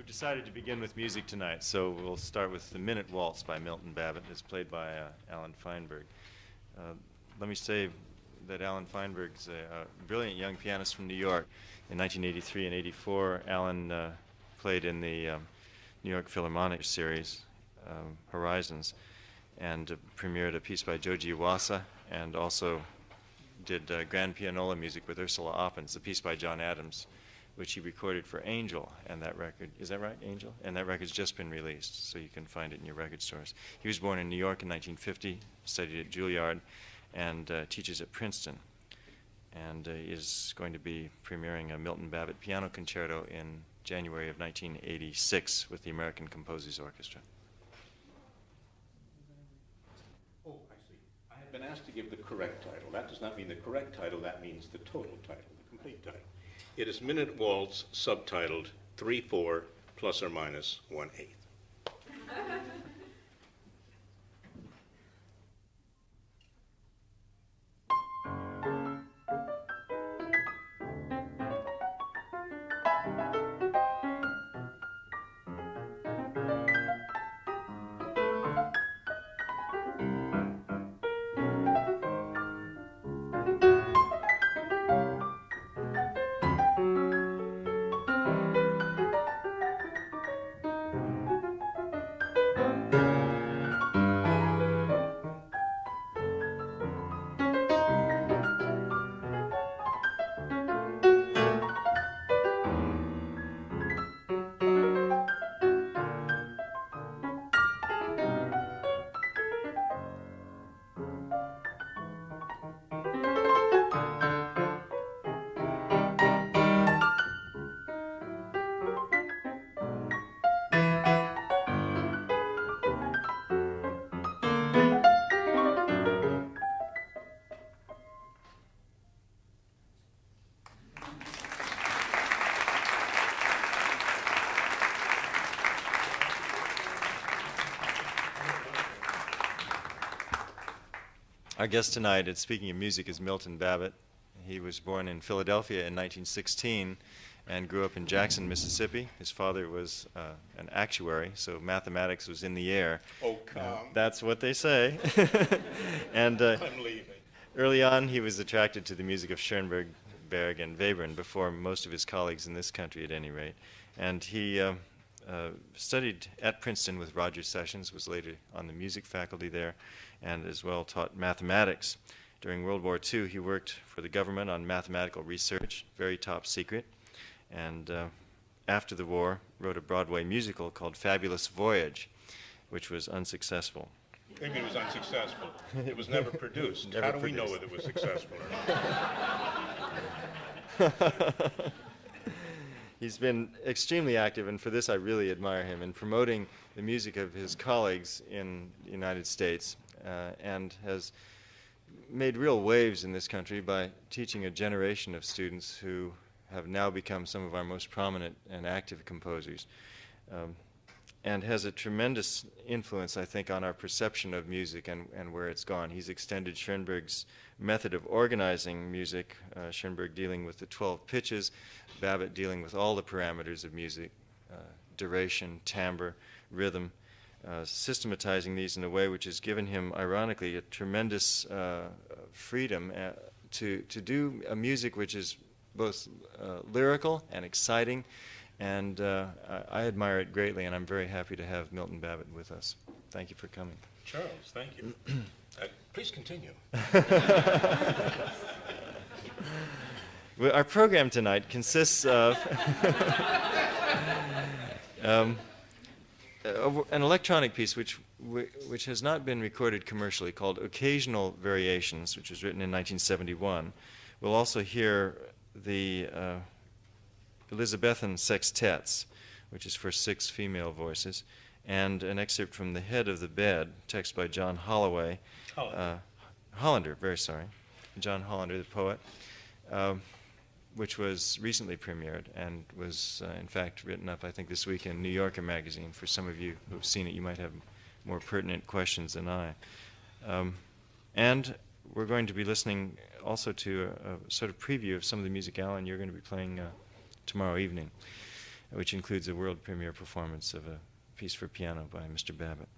decided to begin with music tonight, so we'll start with the Minute Waltz by Milton Babbitt. It's played by Alan Feinberg. Let me say that Alan Feinberg is a brilliant young pianist from New York. In 1983 and 84, Alan played in the New York Philharmonic series, Horizons, and premiered a piece by Joji Iwasa, and also did grand pianola music with Ursula Oppens, a piece by John Adams, which he recorded for Angel, and that record, is that right, Angel? And that record's just been released, so you can find it in your record stores. He was born in New York in 1950, studied at Juilliard, and teaches at Princeton, and is going to be premiering a Milton Babbitt piano concerto in January of 1986 with the American Composers Orchestra. Oh, I see. I have been asked to give the correct title. That does not mean the correct title, that means the total title, the complete title. It is Minute Waltz, subtitled 3/4 plus or minus 1/8. Our guest tonight, speaking of music, is Milton Babbitt. He was born in Philadelphia in 1916 and grew up in Jackson, Mississippi. His father was an actuary, so mathematics was in the air. Oh, come. That's what they say. And I'm leaving. early on, he was attracted to the music of Schoenberg, Berg, and Webern, before most of his colleagues in this country at any rate. And he studied at Princeton with Roger Sessions, was later on the music faculty there, and as well taught mathematics. During World War II, he worked for the government on mathematical research, very top secret, and after the war wrote a Broadway musical called Fabulous Voyage, which was unsuccessful. Maybe it was unsuccessful. It was never produced. Never How do we produced. know whether it was successful or not? He's been extremely active, and for this I really admire him, in promoting the music of his colleagues in the United States, and has made real waves in this country by teaching a generation of students who have now become some of our most prominent and active composers, and has a tremendous influence, I think, on our perception of music and where it's gone. He's extended Schoenberg's method of organizing music, Schoenberg dealing with the 12 pitches, Babbitt dealing with all the parameters of music, duration, timbre, rhythm, systematizing these in a way which has given him, ironically, a tremendous freedom to do a music which is both lyrical and exciting, and I admire it greatly, and I'm very happy to have Milton Babbitt with us. Thank you for coming. Charles, thank you. Please continue. Well, our program tonight consists of an electronic piece which has not been recorded commercially, called Occasional Variations, which was written in 1971. We'll also hear the Elizabethan sextets, which is for 6 female voices, and an excerpt from The Head of the Bed, text by John Holloway. Hollander, very sorry. John Hollander, the poet, which was recently premiered and was, in fact, written up, I think, this week in New Yorker magazine. For some of you who've seen it, you might have more pertinent questions than I. And we're going to be listening also to a sort of preview of some of the music, Alan, you're going to be playing tomorrow evening. which includes a world premiere performance of a piece for piano by Mr. Babbitt.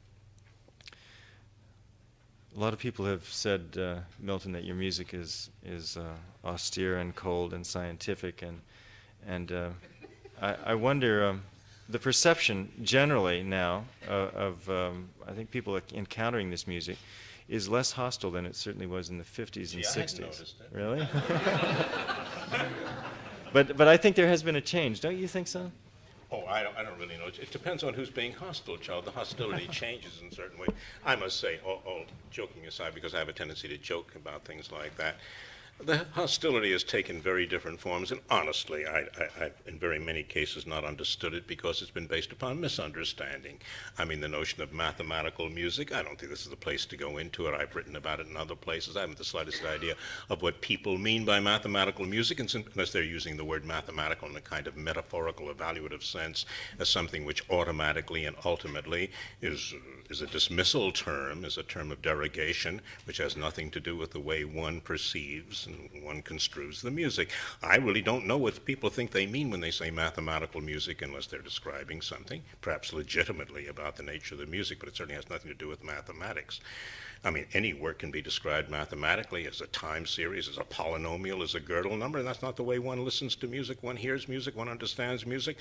A lot of people have said, Milton, that your music is austere and cold and scientific, and I wonder, the perception generally now of I think people encountering this music is less hostile than it certainly was in the 50s and 60s. I noticed it. Really? But I think there has been a change. Don't you think so? Oh, I don't really know. It depends on who's being hostile, child. The hostility changes in certain ways. I must say, all joking aside, because I have a tendency to joke about things like that, the hostility has taken very different forms, and honestly, I've in very many cases not understood it because it's been based upon misunderstanding. I mean, the notion of mathematical music, I don't think this is the place to go into it. I've written about it in other places. I haven't the slightest idea of what people mean by mathematical music, unless they're using the word mathematical in a kind of metaphorical, evaluative sense as something which automatically and ultimately is a dismissal term, is a term of derogation, which has nothing to do with the way one perceives and one construes the music. I really don't know what people think they mean when they say mathematical music, unless they're describing something, perhaps legitimately, about the nature of the music, but it certainly has nothing to do with mathematics. I mean, any work can be described mathematically as a time series, as a polynomial, as a Gödel number, and that's not the way one listens to music. One hears music, one understands music,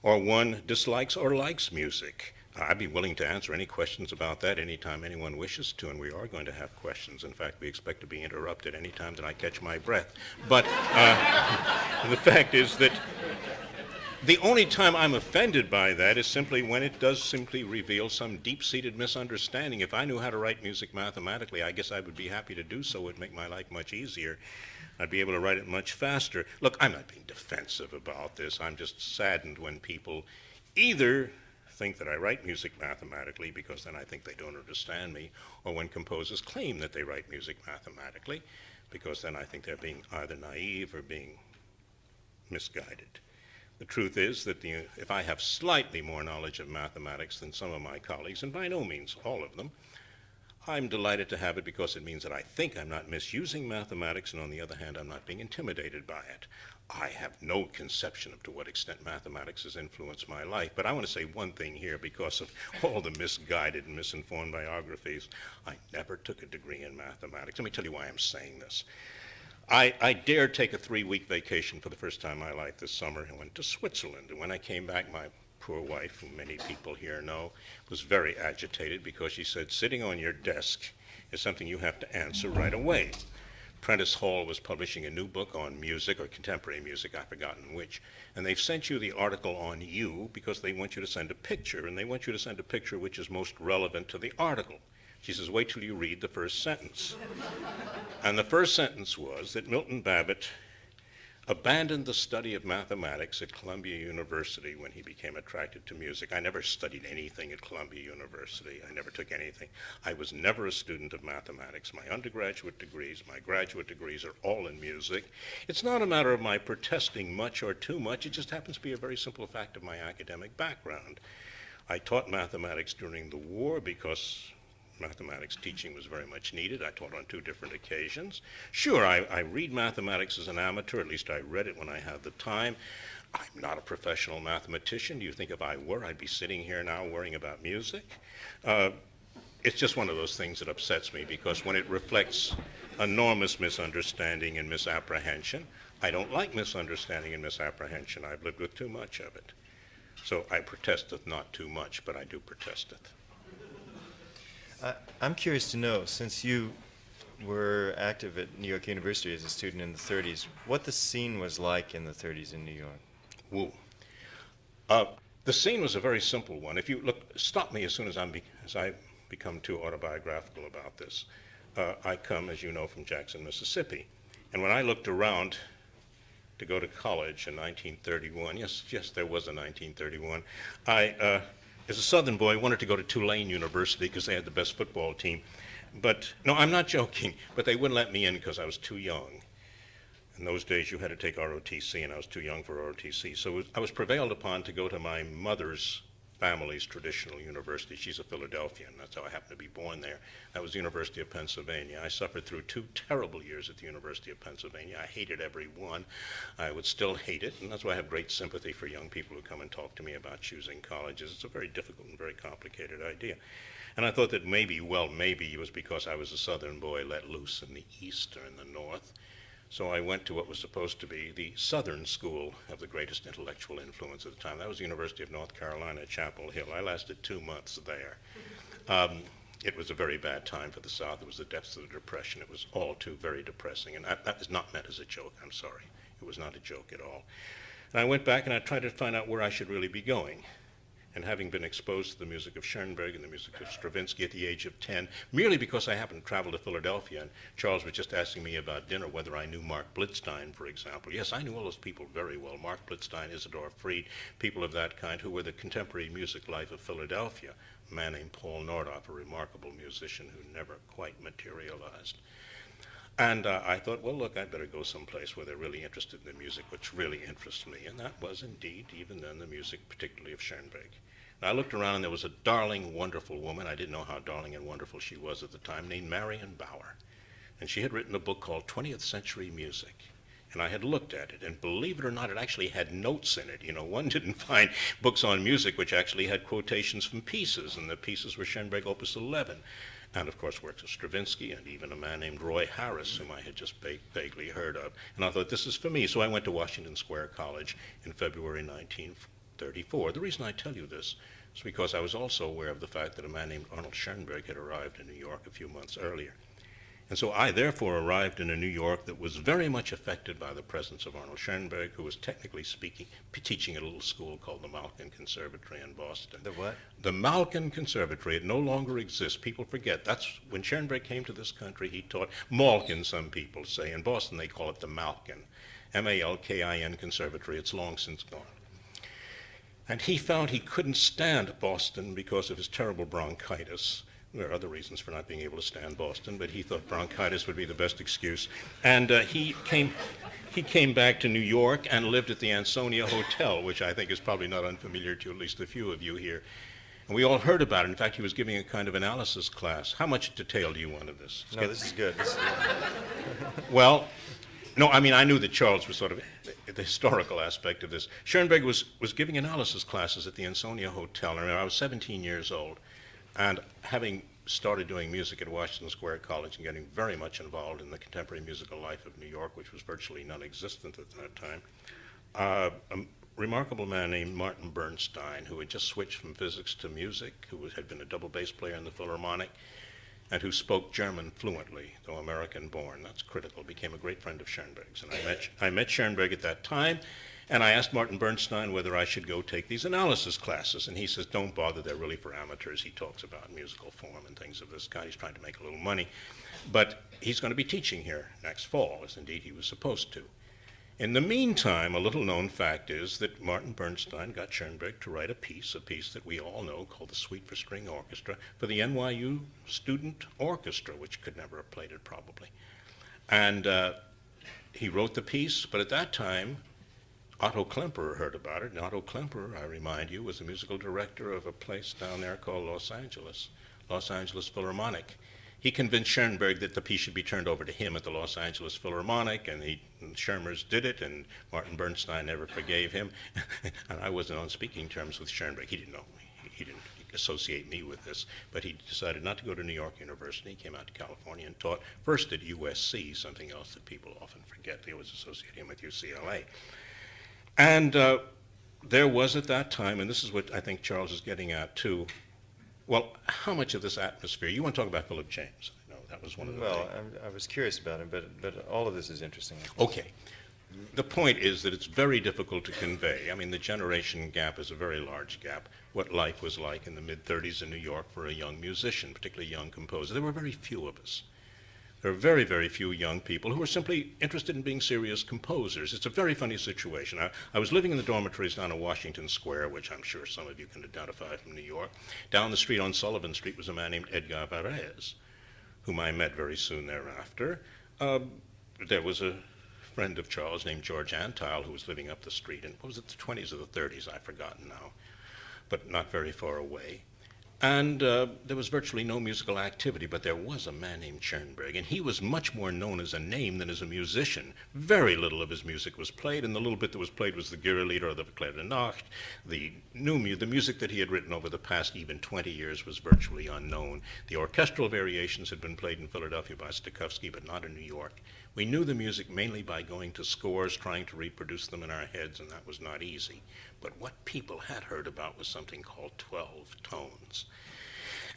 or one dislikes or likes music. I'd be willing to answer any questions about that anytime anyone wishes to, and we are going to have questions. In fact, we expect to be interrupted any time that I catch my breath. But the fact is that the only time I'm offended by that is simply when it does simply reveal some deep-seated misunderstanding. If I knew how to write music mathematically, I guess I would be happy to do so. It would make my life much easier. I'd be able to write it much faster. Look, I'm not being defensive about this. I'm just saddened when people either think that I write music mathematically, because then I think they don't understand me, or when composers claim that they write music mathematically, because then I think they're being either naive or being misguided. The truth is that if I have slightly more knowledge of mathematics than some of my colleagues, and by no means all of them, I'm delighted to have it, because it means that I think I'm not misusing mathematics, and on the other hand, I'm not being intimidated by it. I have no conception of to what extent mathematics has influenced my life, but I want to say one thing here, because of all the misguided and misinformed biographies. I never took a degree in mathematics. Let me tell you why I'm saying this. I dared take a 3-week vacation for the first time in my life this summer and went to Switzerland, and when I came back, my poor wife, who many people here know, was very agitated, because she said, sitting on your desk is something you have to answer right away. Prentice Hall was publishing a new book on music, or contemporary music, I've forgotten which, and they've sent you the article on you because they want you to send a picture, and they want you to send a picture which is most relevant to the article. She says, wait till you read the first sentence. And the first sentence was that Milton Babbitt abandoned the study of mathematics at Columbia University when he became attracted to music. I never studied anything at Columbia University. I never took anything. I was never a student of mathematics. My undergraduate degrees, my graduate degrees are all in music. It's not a matter of my protesting much or too much. It just happens to be a very simple fact of my academic background. I taught mathematics during the war because mathematics teaching was very much needed. I taught on 2 different occasions. Sure, I read mathematics as an amateur, at least I read it when I had the time. I'm not a professional mathematician. Do you think if I were, I'd be sitting here now worrying about music? It's just one of those things that upsets me, because when it reflects enormous misunderstanding and misapprehension, I don't like misunderstanding and misapprehension. I've lived with too much of it. So I protesteth not too much, but I do protesteth. I'm curious to know, since you were active at New York University as a student in the 30s, what the scene was like in the 30s in New York. Woo. The scene was a very simple one. If you look, stop me as soon as I become too autobiographical about this. I come, as you know, from Jackson, Mississippi. And when I looked around to go to college in 1931, yes, there was a 1931, as a Southern boy, I wanted to go to Tulane University because they had the best football team. But, no, I'm not joking, but they wouldn't let me in because I was too young. In those days, you had to take ROTC, and I was too young for ROTC. So I was prevailed upon to go to my mother's family's traditional university. She's a Philadelphian. That's how I happened to be born there. That was the University of Pennsylvania. I suffered through 2 terrible years at the University of Pennsylvania. I hated every one. I would still hate it, and that's why I have great sympathy for young people who come and talk to me about choosing colleges. It's a very difficult and very complicated idea. And I thought that maybe, well, maybe it was because I was a Southern boy let loose in the East or in the North. So I went to what was supposed to be the Southern School of the greatest intellectual influence at the time. That was the University of North Carolina at Chapel Hill. I lasted 2 months there. It was a very bad time for the South. It was the depths of the Depression. It was all too very depressing. And that is not meant as a joke. I'm sorry. It was not a joke at all. And I went back and I tried to find out where I should really be going. And having been exposed to the music of Schoenberg and the music of Stravinsky at the age of 10, merely because I happened to travel to Philadelphia, and Charles was just asking me about dinner whether I knew Mark Blitzstein, for example. Yes, I knew all those people very well. Mark Blitzstein, Isidor Fried, people of that kind who were the contemporary music life of Philadelphia. A man named Paul Nordhoff, a remarkable musician who never quite materialized. And I thought, well, look, I'd better go someplace where they're really interested in the music, which really interests me. And that was indeed, even then, the music, particularly of Schoenberg. And I looked around, and there was a darling, wonderful woman. I didn't know how darling and wonderful she was at the time, named Marion Bauer. And she had written a book called 20th Century Music. And I had looked at it, and believe it or not, it actually had notes in it. You know, one didn't find books on music which actually had quotations from pieces, and the pieces were Schoenberg Opus 11. And, of course, works of Stravinsky and even a man named Roy Harris, whom I had just vaguely heard of. And I thought, this is for me. So I went to Washington Square College in February 1934. The reason I tell you this is because I was also aware of the fact that a man named Arnold Schoenberg had arrived in New York a few months earlier. And so I therefore arrived in a New York that was very much affected by the presence of Arnold Schoenberg, who was technically speaking, teaching at a little school called the Milton Conservatory in Boston. The what? The Milton Conservatory. It no longer exists. People forget. That's when Schoenberg came to this country, he taught Malkin, some people say. In Boston, they call it the Malkin, M-A-L-K-I-N Conservatory. It's long since gone. And he found he couldn't stand Boston because of his terrible bronchitis. There are other reasons for not being able to stand Boston, but he thought bronchitis would be the best excuse. And he came back to New York and lived at the Ansonia Hotel, which I think is probably not unfamiliar to at least a few of you here. And we all heard about it. In fact, he was giving a kind of analysis class. How much detail do you want of this? No, this is good. Well, no, I mean, I knew that Charles was sort of the historical aspect of this. Schoenberg was giving analysis classes at the Ansonia Hotel. I remember I was 17 years old. And having started doing music at Washington Square College and getting very much involved in the contemporary musical life of New York, which was virtually non-existent at that time, a remarkable man named Martin Bernstein, who had just switched from physics to music, who had been a double bass player in the Philharmonic, and who spoke German fluently, though American-born. That's critical. Became a great friend of Schoenberg's. And I met Schoenberg at that time, and I asked Martin Bernstein whether I should go take these analysis classes. And he says, don't bother, they're really for amateurs. He talks about musical form and things of this kind. He's trying to make a little money. But he's going to be teaching here next fall, as indeed he was supposed to. In the meantime, a little-known fact is that Martin Bernstein got Schoenberg to write a piece that we all know called the Suite for String Orchestra for the NYU Student Orchestra, which could never have played it probably. And he wrote the piece, but at that time, Otto Klemperer heard about it, and Otto Klemperer, I remind you, was the musical director of a place down there called Los Angeles Philharmonic. He convinced Schoenberg that the piece should be turned over to him at the Los Angeles Philharmonic, and Schirmers did it, and Martin Bernstein never forgave him. And I wasn't on speaking terms with Schoenberg. He didn't know me. He didn't associate me with this, but he decided not to go to New York University. He came out to California and taught first at USC, something else that people often forget. They always associate him with UCLA. And there was at that time, and this is what I think Charles is getting at too, well, how much of this atmosphere, you want to talk about Philip James. I know that was one of the Well, I was curious about him, but all of this is interesting. Okay. The point is that it's very difficult to convey. I mean, the generation gap is a very large gap. What life was like in the mid-30s in New York for a young musician, particularly a young composer. There were very few of us. There are very, very few young people who are simply interested in being serious composers. It's a very funny situation. I was living in the dormitories down in Washington Square, which I'm sure some of you can identify from New York. Down the street on Sullivan Street was a man named Edgar Varese, whom I met very soon thereafter. There was a friend of Charles named George Antile who was living up the street in, what was it, the 20s or the 30s? I've forgotten now. but not very far away. And there was virtually no musical activity, but there was a man named Schoenberg, and he was much more known as a name than as a musician. Very little of his music was played, and the little bit that was played was the Gyrlieder or the Verklärte Nacht. The music that he had written over the past even 20 years was virtually unknown. The orchestral variations had been played in Philadelphia by Stokowski, but not in New York. We knew the music mainly by going to scores, trying to reproduce them in our heads, and that was not easy. But what people had heard about was something called 12 tones.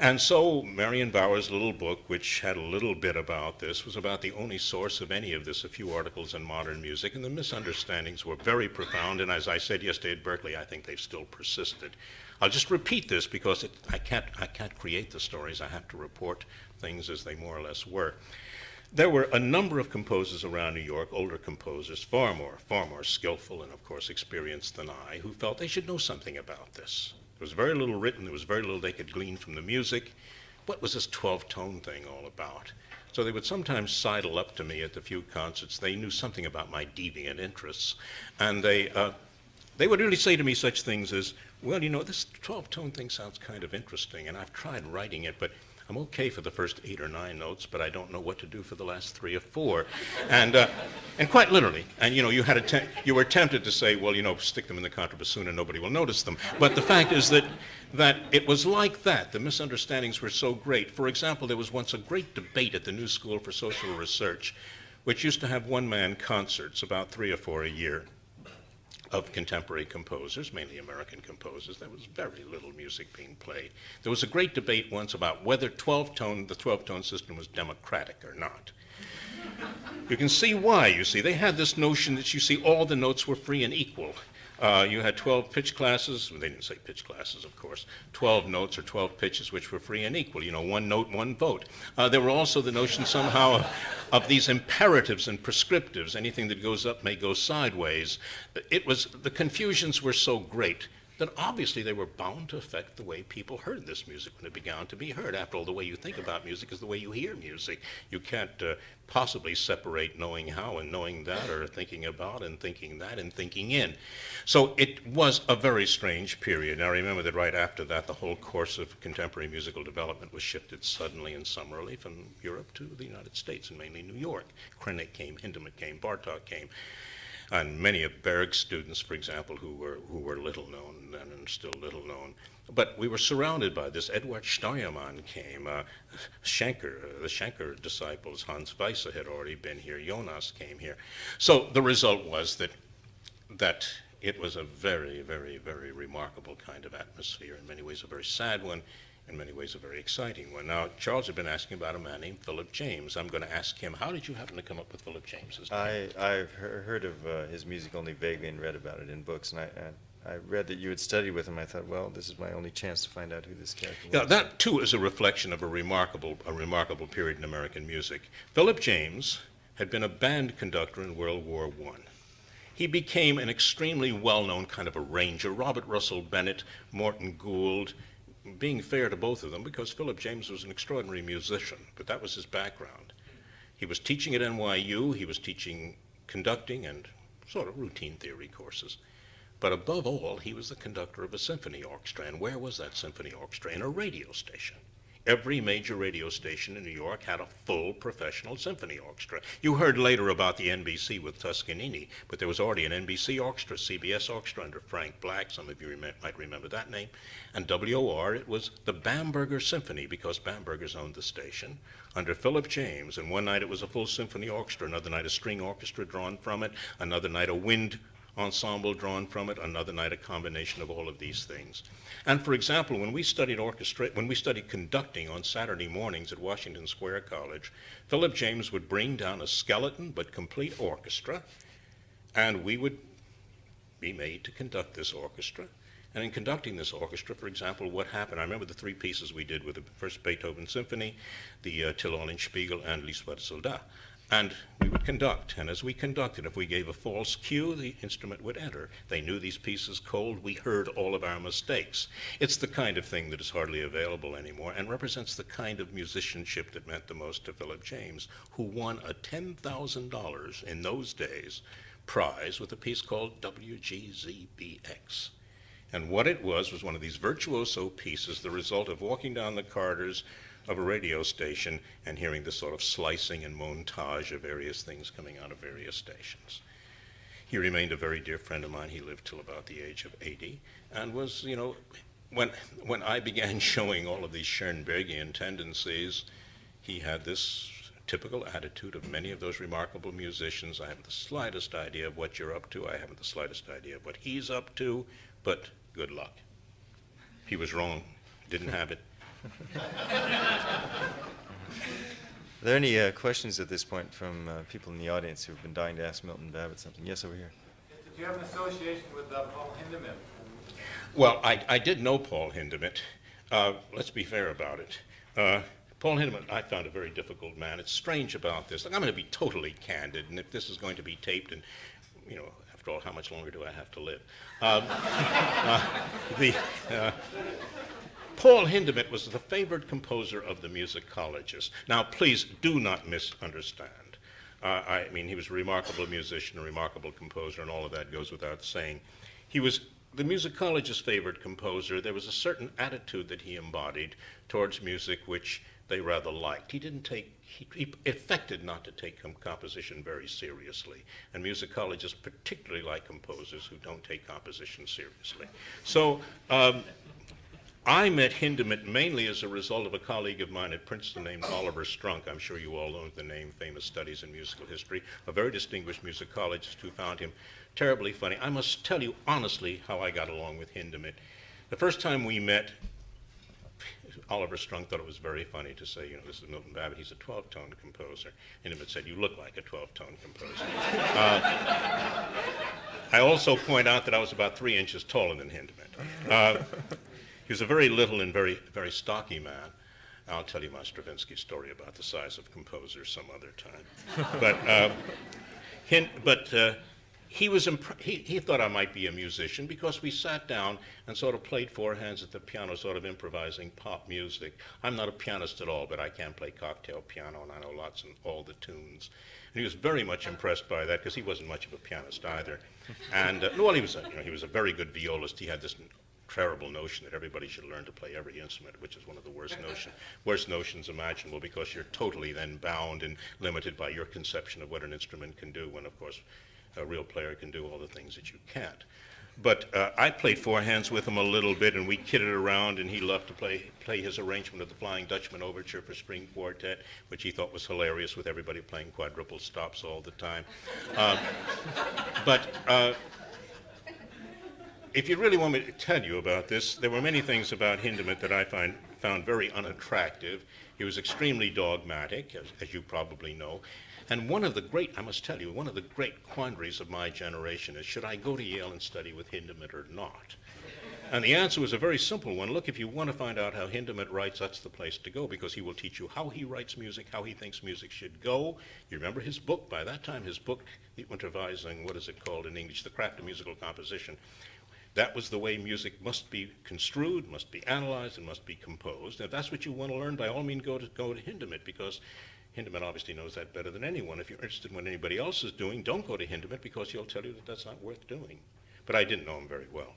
And so Marion Bauer's little book, which had a little bit about this, was about the only source of any of this, a few articles in modern music, and the misunderstandings were very profound, and as I said yesterday at Berkeley, I think they've still persisted. I'll just repeat this because I can't create the stories. I have to report things as they more or less were. There were a number of composers around New York, older composers, far more skillful and, of course, experienced than I, who felt they should know something about this. There was very little written. There was very little they could glean from the music. What was this 12-tone thing all about? So they would sometimes sidle up to me at the few concerts. They knew something about my deviant interests. And they would really say to me such things as, well, you know, this 12-tone thing sounds kind of interesting, and I've tried writing it, but I'm okay for the first 8 or 9 notes, but I don't know what to do for the last 3 or 4. And quite literally. And, you know, you were tempted to say, well, you know, stick them in the contrabassoon and nobody will notice them. But the fact is that it was like that. The misunderstandings were so great. For example, there was once a great debate at the New School for Social Research, which used to have one-man concerts, about 3 or 4 a year, of contemporary composers, mainly American composers. There was very little music being played. There was a great debate once about whether the 12-tone system was democratic or not. You can see why, you see. They had this notion that, you see, all the notes were free and equal. You had 12 pitch classes. Well, they didn't say pitch classes, of course. 12 notes or 12 pitches which were free and equal. You know, 1 note, 1 vote. There were also the notion somehow of these imperatives and prescriptives. Anything that goes up may go sideways. The confusions were so great that obviously they were bound to affect the way people heard this music when it began to be heard. After all, the way you think about music is the way you hear music. You can't possibly separate knowing how and knowing that, or thinking about and thinking that and thinking in. So it was a very strange period. Now remember that right after that, the whole course of contemporary musical development was shifted suddenly and summarily from Europe to the United States, and mainly New York. Krenek came, Hindemith came, Bartók came. And many of Berg's students, for example, who were little known and still little known. But we were surrounded by this. Eduard Steuermann came. The Schenker disciples, Hans Weisse had already been here. Jonas came here. So the result was that it was a very, very, very remarkable kind of atmosphere. In many ways, a very sad one. In many ways, a very exciting one. Now, Charles had been asking about a man named Philip James. I'm going to ask him, how did you happen to come up with Philip James's name? I've heard of his music only vaguely and read about it in books, and I read that you had studied with him. I thought, well, this is my only chance to find out who this character was. Yeah, that, too, is a reflection of a remarkable period in American music. Philip James had been a band conductor in World War I. He became an extremely well-known kind of arranger. Robert Russell Bennett, Morton Gould, being fair to both of them, because Philip James was an extraordinary musician, but that was his background. He was teaching at NYU, he was teaching conducting and sort of routine theory courses. But above all, he was the conductor of a symphony orchestra. And where was that symphony orchestra? In a radio station. Every major radio station in New York had a full professional symphony orchestra. You heard later about the NBC with Toscanini, but there was already an NBC orchestra, CBS orchestra under Frank Black. Some of you might remember that name. And WOR, it was the Bamberger Symphony, because Bamberger's owned the station, under Philip James. And one night it was a full symphony orchestra, another night a string orchestra drawn from it, another night a wind ensemble drawn from it, another night a combination of all of these things. And for example, when we studied conducting on Saturday mornings at Washington Square College, Philip James would bring down a skeleton but complete orchestra, and we would be made to conduct this orchestra. And in conducting this orchestra, for example, what happened, I remember the 3 pieces we did with the first Beethoven Symphony, the Till Eulenspiegel, and L'Histoire des Soldats. And we would conduct, and as we conducted, if we gave a false cue, the instrument would enter. They knew these pieces cold. We heard all of our mistakes. It's the kind of thing that is hardly available anymore and represents the kind of musicianship that meant the most to Philip James, who won a $10,000 in those days prize with a piece called WGZBX. And what it was one of these virtuoso pieces, the result of walking down the corridors of a radio station and hearing the sort of slicing and montage of various things coming out of various stations. He remained a very dear friend of mine. He lived till about the age of 80 and was, you know, when I began showing all of these Schoenbergian tendencies, he had this typical attitude of many of those remarkable musicians. I haven't the slightest idea of what you're up to. I haven't the slightest idea of what he's up to, but good luck. He was wrong. Didn't have it. Are there any questions at this point from people in the audience who've been dying to ask Milton Babbitt something? Yes, over here. Did you have an association with Paul Hindemith? Well, I did know Paul Hindemith. Let's be fair about it. Paul Hindemith, I found a very difficult man. It's strange about this. Look, I'm going to be totally candid, and if this is going to be taped, and, you know, after all, how much longer do I have to live? Paul Hindemith was the favored composer of the musicologists. Now, please do not misunderstand. I mean, he was a remarkable musician, a remarkable composer, and all of that goes without saying. He was the musicologist's favorite composer. There was a certain attitude that he embodied towards music which they rather liked. He affected not to take composition very seriously, and musicologists particularly like composers who don't take composition seriously. So I met Hindemith mainly as a result of a colleague of mine at Princeton named Oliver Strunk. I'm sure you all know the name, famous studies in musical history, a very distinguished musicologist who found him terribly funny. I must tell you honestly how I got along with Hindemith. The first time we met, Oliver Strunk thought it was very funny to say, you know, this is Milton Babbitt, he's a 12-tone composer. Hindemith said, you look like a 12-tone composer. I also point out that I was about 3 inches taller than Hindemith. He was a very little and very, very stocky man. I'll tell you my Stravinsky story about the size of composers some other time. He thought I might be a musician because we sat down and sort of played four hands at the piano, sort of improvising pop music. I'm not a pianist at all, but I can play cocktail piano, and I know lots and all the tunes. And he was very much impressed by that because he wasn't much of a pianist either. And well, he was a very good violist. He had this terrible notion that everybody should learn to play every instrument, which is one of the worst notions imaginable, because you're totally then bound and limited by your conception of what an instrument can do, when of course a real player can do all the things that you can't. But I played four hands with him a little bit, and we kidded around, and he loved to play his arrangement of the Flying Dutchman Overture for string quartet, which he thought was hilarious, with everybody playing quadruple stops all the time. If you really want me to tell you about this, there were many things about Hindemith that I found very unattractive. He was extremely dogmatic, as you probably know. And one of the great quandaries of my generation is, should I go to Yale and study with Hindemith or not? And the answer was a very simple one. Look, if you want to find out how Hindemith writes, that's the place to go, because he will teach you how he writes music, how he thinks music should go. You remember his book? By that time, his book, improvising, what is it called in English? The Craft of Musical Composition. That was the way music must be construed, must be analyzed, and must be composed. And if that's what you want to learn, by all means go to Hindemith, because Hindemith obviously knows that better than anyone. If you're interested in what anybody else is doing, don't go to Hindemith, because he'll tell you that that's not worth doing. But I didn't know him very well.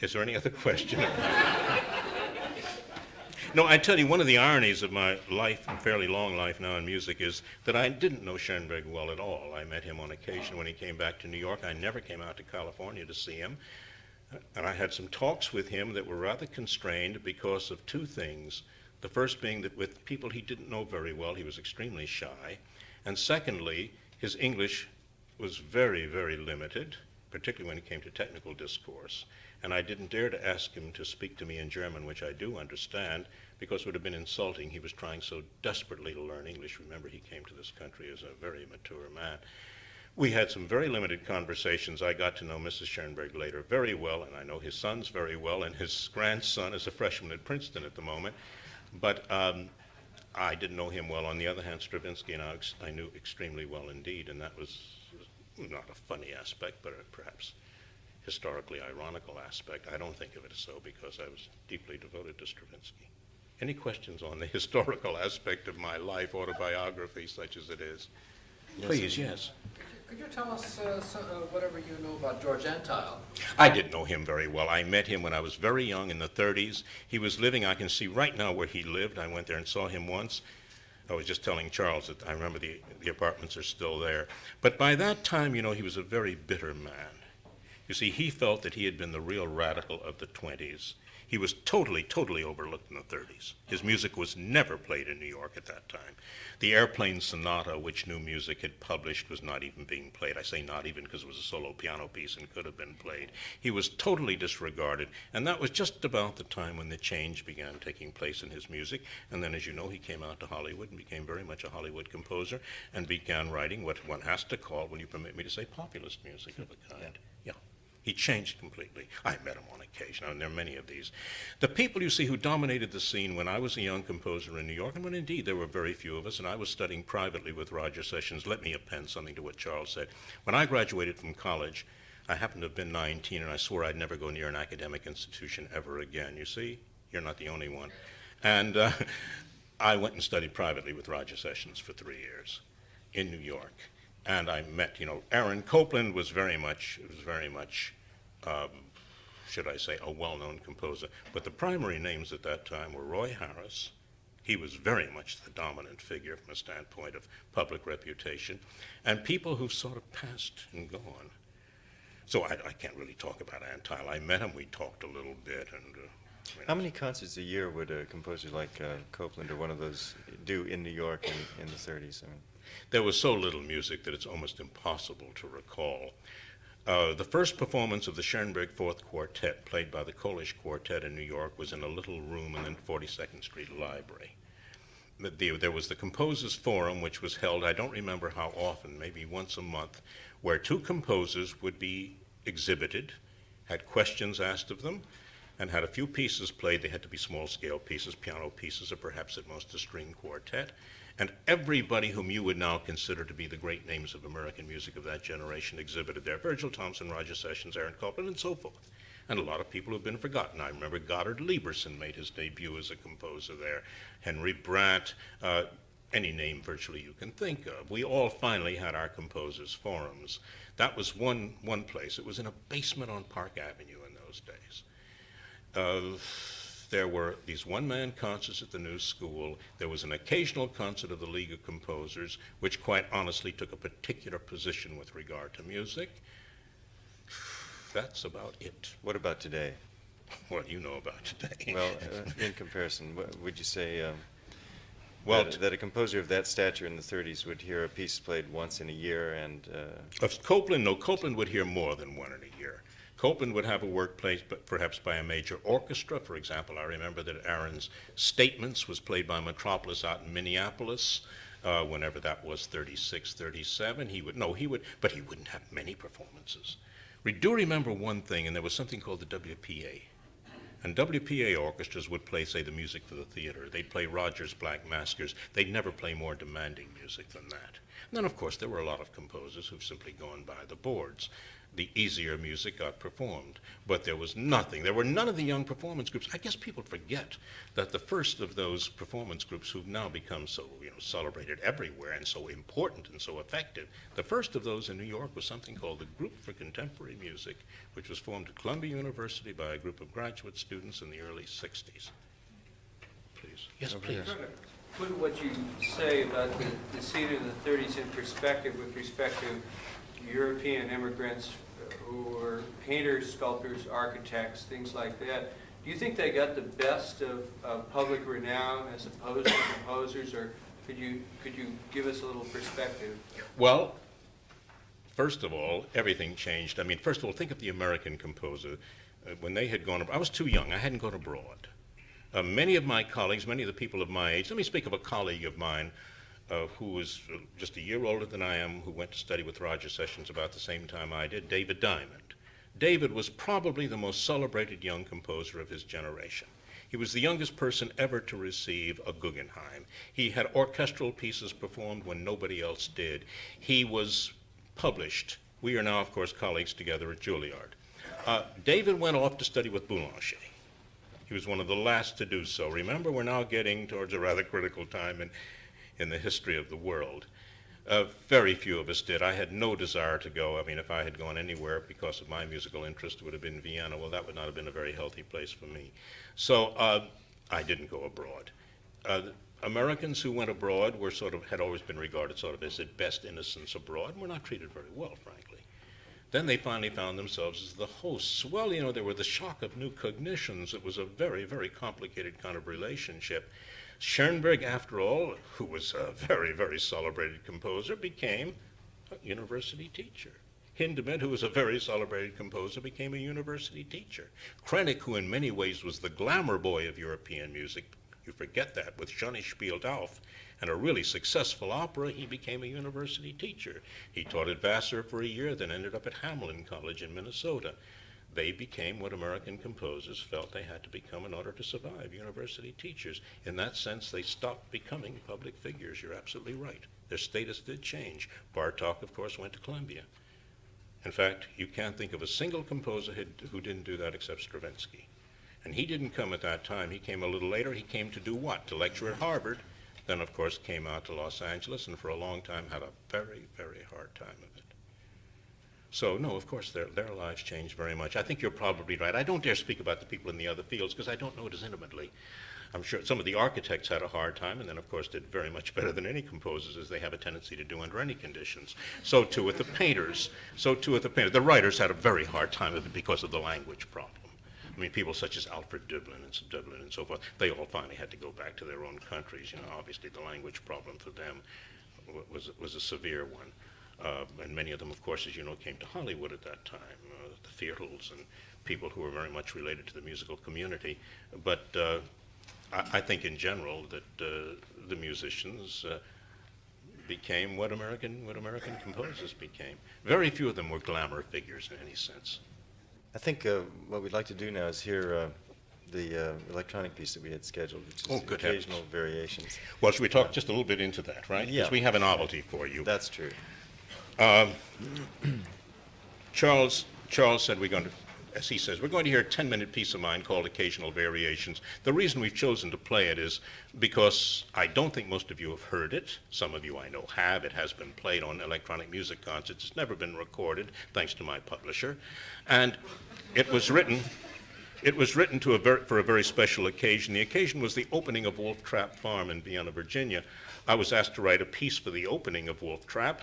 Is there any other question? No, I tell you, one of the ironies of my life, fairly long life now in music, is that I didn't know Schoenberg well at all. I met him on occasion when he came back to New York. I never came out to California to see him. And I had some talks with him that were rather constrained because of two things. The first being that with people he didn't know very well, he was extremely shy. And secondly, his English was very, very limited, particularly when it came to technical discourse. And I didn't dare to ask him to speak to me in German, which I do understand, because it would have been insulting. He was trying so desperately to learn English. Remember, he came to this country as a very mature man. We had some very limited conversations. I got to know Mrs. Schoenberg later very well, and I know his sons very well, and his grandson is a freshman at Princeton at the moment. But I didn't know him well. On the other hand, Stravinsky and I knew extremely well indeed, and that was not a funny aspect, but perhaps historically ironical aspect. I don't think of it as so, because I was deeply devoted to Stravinsky. Any questions on the historical aspect of my life, autobiography such as it is? Yes, please, yes. Could you tell us whatever you know about George Antheil? I didn't know him very well. I met him when I was very young in the 30s. He was living, I can see right now where he lived. I went there and saw him once. I was just telling Charles that I remember the apartments are still there. But by that time, you know, he was a very bitter man. You see, he felt that he had been the real radical of the 20s. He was totally, totally overlooked in the 30s. His music was never played in New York at that time. The Airplane Sonata, which New Music had published, was not even being played. I say not even because it was a solo piano piece and could have been played. He was totally disregarded, and that was just about the time when the change began taking place in his music. And then, as you know, he came out to Hollywood and became very much a Hollywood composer and began writing what one has to call, when you permit me to say, populist music of a kind. Yeah. He changed completely. I met him on occasion, and there are many of these. The people, you see, who dominated the scene when I was a young composer in New York, and when indeed there were very few of us, and I was studying privately with Roger Sessions. Let me append something to what Charles said. When I graduated from college, I happened to have been 19, and I swore I'd never go near an academic institution ever again. You see, you're not the only one. And I went and studied privately with Roger Sessions for 3 years in New York. And I met, you know, Aaron Copland was very much, should I say, a well-known composer. But the primary names at that time were Roy Harris. He was very much the dominant figure from a standpoint of public reputation, and people who've sort of passed and gone. So I can't really talk about Antheil. I met him, we talked a little bit, and how many concerts a year would a composer like Copland or one of those do in New York in the 30s? I mean, there was so little music that it's almost impossible to recall. The first performance of the Schoenberg Fourth Quartet, played by the Kolisch Quartet in New York, was in a little room in the 42nd Street Library. There was the Composers Forum, which was held, I don't remember how often, maybe once a month, where two composers would be exhibited, had questions asked of them, and had a few pieces played. They had to be small-scale pieces, piano pieces, or perhaps at most a string quartet. And everybody whom you would now consider to be the great names of American music of that generation exhibited there. Virgil Thompson, Roger Sessions, Aaron Copland, and so forth. And a lot of people have been forgotten. I remember Goddard Lieberson made his debut as a composer there. Henry Bratt, any name virtually you can think of. We all finally had our composers' forums. That was one place. It was in a basement on Park Avenue in those days. There were these one-man concerts at the New School. There was an occasional concert of the League of Composers, which quite honestly took a particular position with regard to music. That's about it. what about today? What do you know about today? Well, in comparison, would you say well, that a composer of that stature in the 30s would hear a piece played once in a year and... Of Copland, no, Copland would hear more than one in a year. Copland would have a work played perhaps by a major orchestra. For example, I remember that Aaron's Statements was played by Metropolis out in Minneapolis, whenever that was 36, 37. But he wouldn't have many performances. We do remember one thing, and there was something called the WPA. And WPA orchestras would play, say, the music for the theater. They'd play Rogers' Black Maskers. They'd never play more demanding music than that. And then, of course, there were a lot of composers who've simply gone by the boards. The easier music got performed, but there was nothing. There were none of the young performance groups. I guess people forget that the first of those performance groups who've now become so, celebrated everywhere and so important and so effective, the first of those in New York was something called the Group for Contemporary Music, which was formed at Columbia University by a group of graduate students in the early 60s. Please. Yes, please. Put what you say about the scene of the 30s in perspective with respect to European immigrants who were painters, sculptors, architects, things like that. Do you think they got the best of public renown as opposed to composers, or could you give us a little perspective? Well, first of all, everything changed. I mean, first of all, think of the American composer. When they had gone, I was too young. I hadn't gone abroad. Many of my colleagues, many of the people of my age, let me speak of a colleague of mine who was just a year older than I am, who went to study with Roger Sessions about the same time I did, David Diamond. David was probably the most celebrated young composer of his generation. He was the youngest person ever to receive a Guggenheim. He had orchestral pieces performed when nobody else did. He was published. We are now, of course, colleagues together at Juilliard. David went off to study with Boulanger. He was one of the last to do so. Remember, we're now getting towards a rather critical time in the history of the world. Very few of us did. I had no desire to go. I mean, if I had gone anywhere because of my musical interest, it would have been Vienna. Well, that would not have been a very healthy place for me. So I didn't go abroad. Americans who went abroad had always been regarded sort of as at best innocents abroad, and were not treated very well, frankly. Then they finally found themselves as the hosts. Well, you know, there were the shock of new cognitions. It was a very, very complicated kind of relationship. Schoenberg, after all, who was a very, very celebrated composer, became a university teacher. Hindemith, who was a very celebrated composer, became a university teacher. Krennic, who in many ways was the glamour boy of European music, you forget that, with Johnny Spielt auf and a really successful opera, he became a university teacher. He taught at Vassar for a year, then ended up at Hamlin College in Minnesota. They became what American composers felt they had to become in order to survive, university teachers. In that sense, they stopped becoming public figures. You're absolutely right. Their status did change. Bartók, of course, went to Columbia. In fact, you can't think of a single composer who didn't do that except Stravinsky. And he didn't come at that time. He came a little later. He came to do what? To lecture at Harvard. Then, of course, came out to Los Angeles, and for a long time had a very, very hard time of it. So, no, of course, their lives changed very much. I think you're probably right. I don't dare speak about the people in the other fields because I don't know it as intimately. I'm sure some of the architects had a hard time, and then, of course, did very much better than any composers, as they have a tendency to do under any conditions. So, too, with the painters. The writers had a very hard time of it because of the language problem. I mean, people such as Alfred Dublin and so forth, they all finally had to go back to their own countries. You know, obviously the language problem for them was a severe one. And many of them, of course, as you know, came to Hollywood at that time, the Theatles and people who were very much related to the musical community. But I think in general that the musicians became what American composers became. Very few of them were glamour figures in any sense. I think what we'd like to do now is hear the electronic piece that we had scheduled, which is occasional variations. Well, should we talk just a little bit into that, right? Yeah. Because we have a novelty for you. That's true. Charles said we're going to, as he says, we're going to hear a 10-minute piece of mine called Occasional Variations. The reason we've chosen to play it is because I don't think most of you have heard it. Some of you I know have. It has been played on electronic music concerts. It's never been recorded, thanks to my publisher. And it was written for a very special occasion. The occasion was the opening of Wolf Trap Farm in Vienna, Virginia. I was asked to write a piece for the opening of Wolf Trap,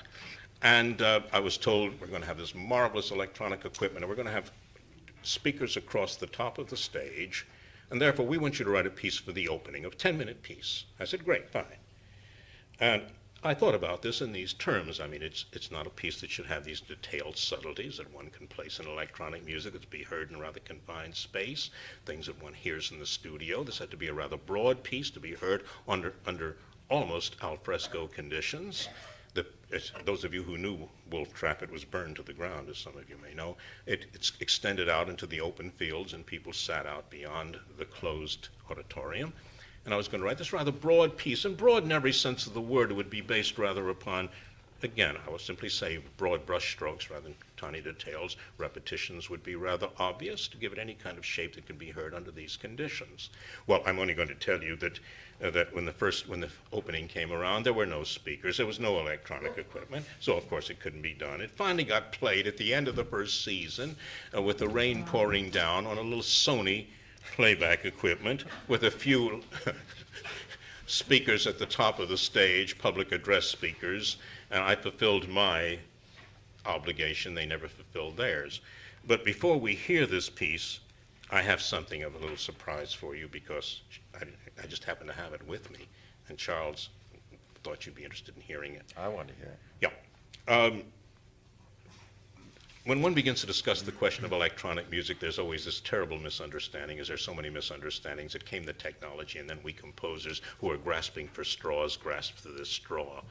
and I was told we're going to have this marvelous electronic equipment, and we're going to have speakers across the top of the stage, and therefore we want you to write a piece for the opening, a 10-minute piece. I said, great, fine. And I thought about this in these terms. I mean, it's not a piece that should have these detailed subtleties that one can place in electronic music that's be heard in a rather confined space, things that one hears in the studio. This had to be a rather broad piece to be heard under almost al fresco conditions. Those of you who knew Wolf Trap, it was burned to the ground, as some of you may know. It's extended out into the open fields, and people sat out beyond the closed auditorium. And I was going to write this rather broad piece, and broad in every sense of the word. It would be based rather upon, again, I will simply say broad brush strokes rather than tiny details. Repetitions would be rather obvious to give it any kind of shape that can be heard under these conditions. Well, I'm only going to tell you that when the opening came around, there were no speakers, there was no electronic equipment, so of course it couldn't be done. It finally got played at the end of the first season with the rain pouring down on a little Sony playback equipment with a few speakers at the top of the stage, public address speakers, and I fulfilled my obligation. They never fulfilled theirs. But before we hear this piece, I have something of a little surprise for you, because I just happen to have it with me, and Charles thought you'd be interested in hearing it. I want to hear it. Yeah. When one begins to discuss the question of electronic music, there's always this terrible misunderstanding, as there's so many misunderstandings. It came the technology, and then we composers who are grasping for straws grasped for this straw.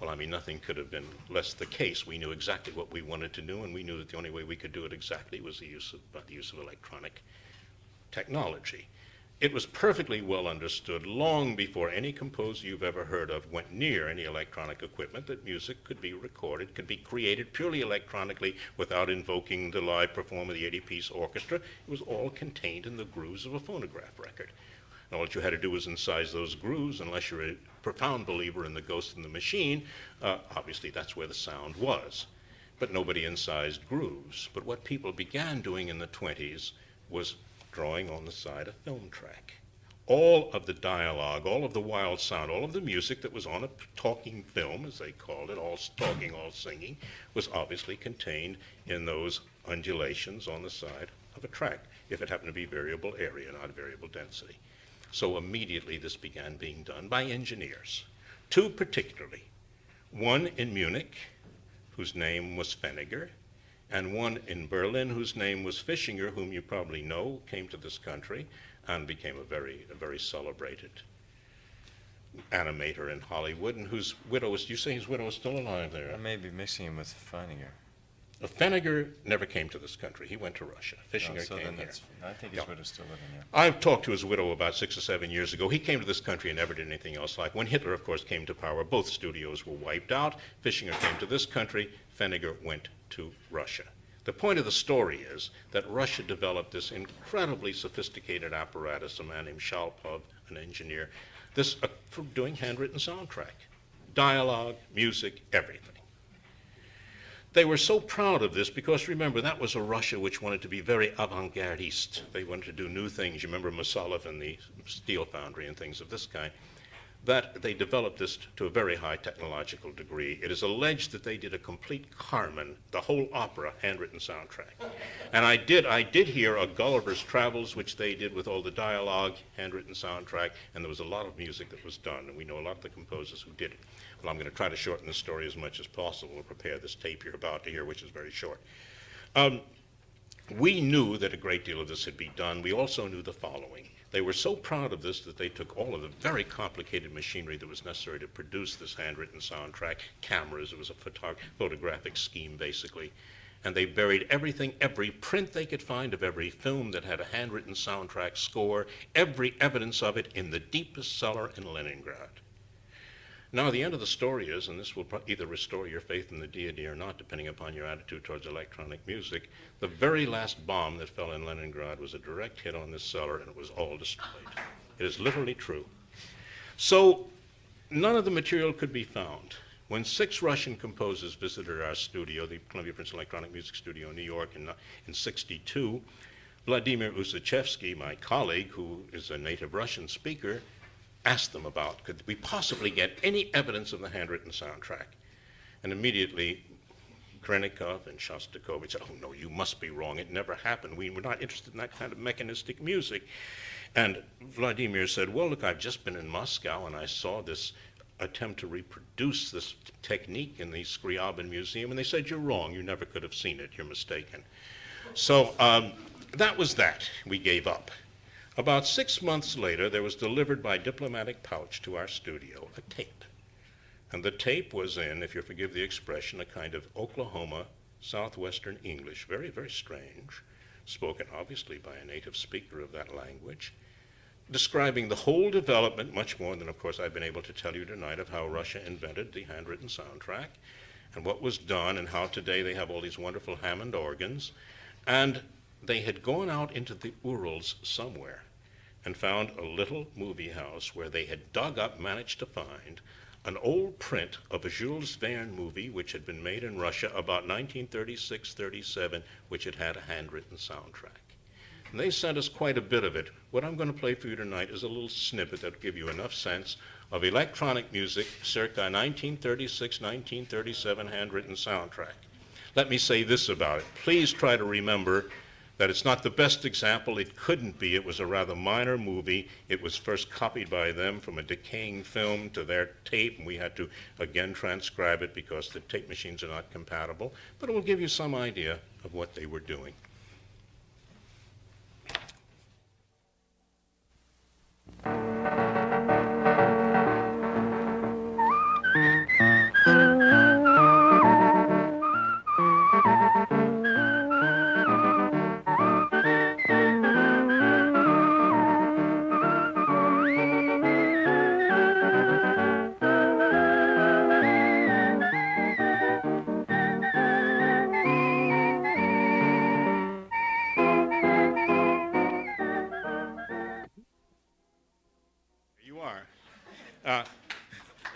Well, I mean, nothing could have been less the case. We knew exactly what we wanted to do, and we knew that the only way we could do it exactly was the use of electronic technology. It was perfectly well understood long before any composer you've ever heard of went near any electronic equipment that music could be recorded, could be created purely electronically without invoking the live performer, the 80-piece orchestra. It was all contained in the grooves of a phonograph record. And all that you had to do was incise those grooves, unless you're a profound believer in the ghost in the machine. Obviously, that's where the sound was. But nobody incised grooves. But what people began doing in the 20s was drawing on the side a film track. All of the dialogue, all of the wild sound, all of the music that was on a talking film, as they called it, all talking, all singing, was obviously contained in those undulations on the side of a track, if it happened to be variable area, not variable density. So immediately this began being done by engineers, two particularly, one in Munich, whose name was Feniger, and one in Berlin, whose name was Fischinger, whom you probably know, came to this country and became a very celebrated animator in Hollywood, and whose widow is, you say his widow is still alive there? I may be mixing him with Feininger. Feniger never came to this country. He went to Russia. Fischinger came here. I think his widow's still living here. I've talked to his widow about 6 or 7 years ago. He came to this country and never did anything else like. When Hitler, of course, came to power, both studios were wiped out. Fischinger came to this country. Feniger went to Russia. The point of the story is that Russia developed this incredibly sophisticated apparatus, a man named Shalpov, an engineer, this for doing handwritten soundtrack, dialogue, music, everything. They were so proud of this because, remember, that was a Russia which wanted to be very avant-gardiste. They wanted to do new things. You remember Mosolov and the steel foundry and things of this kind. That they developed this to a very high technological degree. It is alleged that they did a complete Carmen, the whole opera, handwritten soundtrack. And I did hear a Gulliver's Travels, which they did with all the dialogue, handwritten soundtrack, and there was a lot of music that was done, and we know a lot of the composers who did it. Well, I'm going to try to shorten the story as much as possible and prepare this tape you're about to hear, which is very short. We knew that a great deal of this had been done. We also knew the following. They were so proud of this that they took all of the very complicated machinery that was necessary to produce this handwritten soundtrack, cameras, it was a photographic scheme basically, and they buried everything, every print they could find of every film that had a handwritten soundtrack score, every evidence of it in the deepest cellar in Leningrad. Now, the end of the story is, and this will either restore your faith in the deity or not, depending upon your attitude towards electronic music, the very last bomb that fell in Leningrad was a direct hit on this cellar, and it was all destroyed. It is literally true. So, none of the material could be found. When 6 Russian composers visited our studio, the Columbia Princeton Electronic Music Studio in New York in '62, Vladimir Ussachevsky, my colleague, who is a native Russian speaker, asked them about, could we possibly get any evidence of the handwritten soundtrack? And immediately, Krenikov and Shostakovich said, oh no, you must be wrong, it never happened. We were not interested in that kind of mechanistic music. And Vladimir said, well, look, I've just been in Moscow and I saw this attempt to reproduce this technique in the Scriabin Museum, and they said, you're wrong, you never could have seen it, you're mistaken. So that was that, we gave up. About 6 months later, there was delivered by diplomatic pouch to our studio a tape. And the tape was in, if you forgive the expression, a kind of Oklahoma southwestern English, very, very strange, spoken obviously by a native speaker of that language, describing the whole development, much more than, of course, I've been able to tell you tonight, of how Russia invented the handwritten soundtrack and what was done and how today they have all these wonderful Hammond organs. And they had gone out into the Urals somewhere and found a little movie house where they had dug up, managed to find, an old print of a Jules Verne movie which had been made in Russia about 1936-37, which had had a handwritten soundtrack. And they sent us quite a bit of it. What I'm going to play for you tonight is a little snippet that will give you enough sense of electronic music circa 1936-1937 handwritten soundtrack. Let me say this about it. Please try to remember that it's not the best example. It couldn't be. It was a rather minor movie. It was first copied by them from a decaying film to their tape, and we had to again transcribe it because the tape machines are not compatible. But it will give you some idea of what they were doing.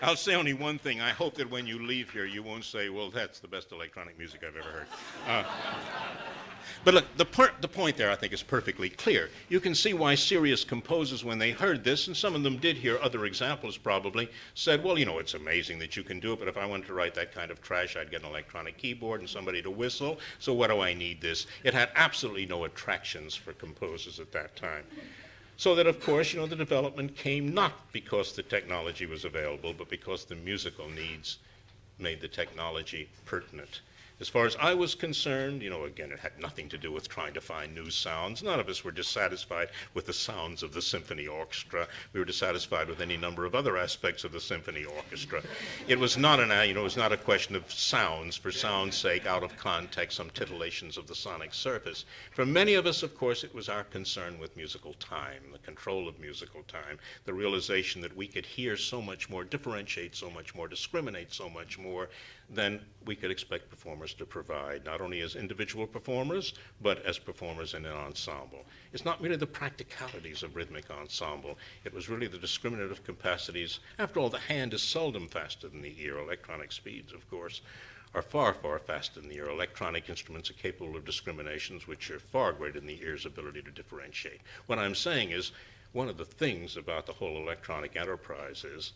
I'll say only one thing. I hope that when you leave here, you won't say, well, that's the best electronic music I've ever heard. But look, the point there, I think, is perfectly clear. You can see why serious composers, when they heard this, and some of them did hear other examples probably, said, well, you know, it's amazing that you can do it, but if I wanted to write that kind of trash, I'd get an electronic keyboard and somebody to whistle, so what do I need this? It had absolutely no attractions for composers at that time. So that, of course, you know, the development came not because the technology was available, but because the musical needs made the technology pertinent. As far as I was concerned, you know, again, it had nothing to do with trying to find new sounds. None of us were dissatisfied with the sounds of the symphony orchestra. We were dissatisfied with any number of other aspects of the symphony orchestra. It was not it was not a question of sounds for sound's sake, out of context, some titillations of the sonic surface. For many of us, of course, it was our concern with musical time, the control of musical time, the realization that we could hear so much more, differentiate so much more, discriminate so much more than we could expect performers to provide, not only as individual performers, but as performers in an ensemble. It's not merely the practicalities of rhythmic ensemble. It was really the discriminative capacities. After all, the hand is seldom faster than the ear. Electronic speeds, of course, are far, far faster than the ear. Electronic instruments are capable of discriminations which are far greater than the ear's ability to differentiate. What I'm saying is, one of the things about the whole electronic enterprise is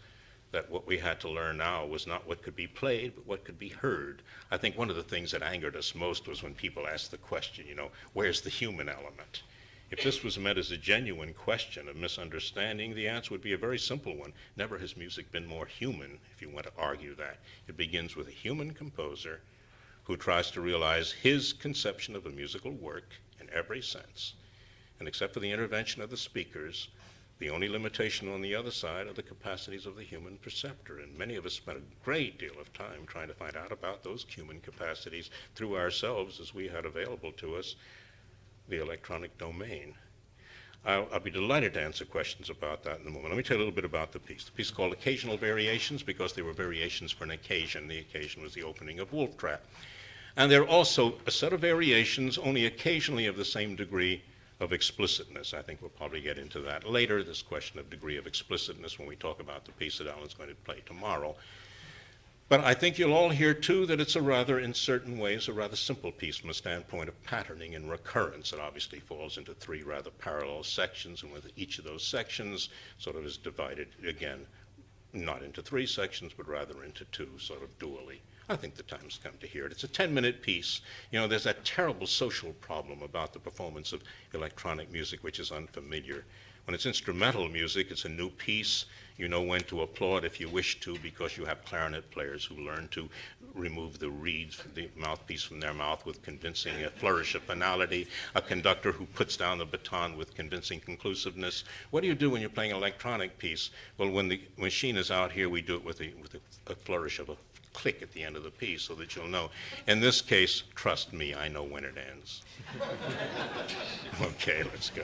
that what we had to learn now was not what could be played, but what could be heard. I think one of the things that angered us most was when people asked the question, you know, where's the human element? If this was meant as a genuine question of misunderstanding, the answer would be a very simple one. Never has music been more human, if you want to argue that. It begins with a human composer who tries to realize his conception of a musical work in every sense. And except for the intervention of the speakers, the only limitation on the other side are the capacities of the human perceptor. And many of us spent a great deal of time trying to find out about those human capacities through ourselves as we had available to us the electronic domain. I'll be delighted to answer questions about that in a moment. Let me tell you a little bit about the piece. The piece is called Occasional Variations because they were variations for an occasion. The occasion was the opening of Wolf Trap. And there are also a set of variations only occasionally of the same degree of explicitness. I think we'll probably get into that later, this question of degree of explicitness when we talk about the piece that Alan's going to play tomorrow. But I think you'll all hear, too, that it's a rather, in certain ways, a rather simple piece from a standpoint of patterning and recurrence. It obviously falls into three rather parallel sections, and with each of those sections sort of is divided, again, not into three sections, but rather into two, sort of dually. I think the time's come to hear it. It's a 10-minute piece. You know, there's that terrible social problem about the performance of electronic music, which is unfamiliar. When it's instrumental music, it's a new piece. You know when to applaud if you wish to, because you have clarinet players who learn to remove the reeds from the mouthpiece from their mouth with convincing flourish of finality, a conductor who puts down the baton with convincing conclusiveness. What do you do when you're playing an electronic piece? Well, when the machine is out here, we do it with a flourish of a click at the end of the piece so that you'll know. In this case, trust me, I know when it ends. Okay, let's go.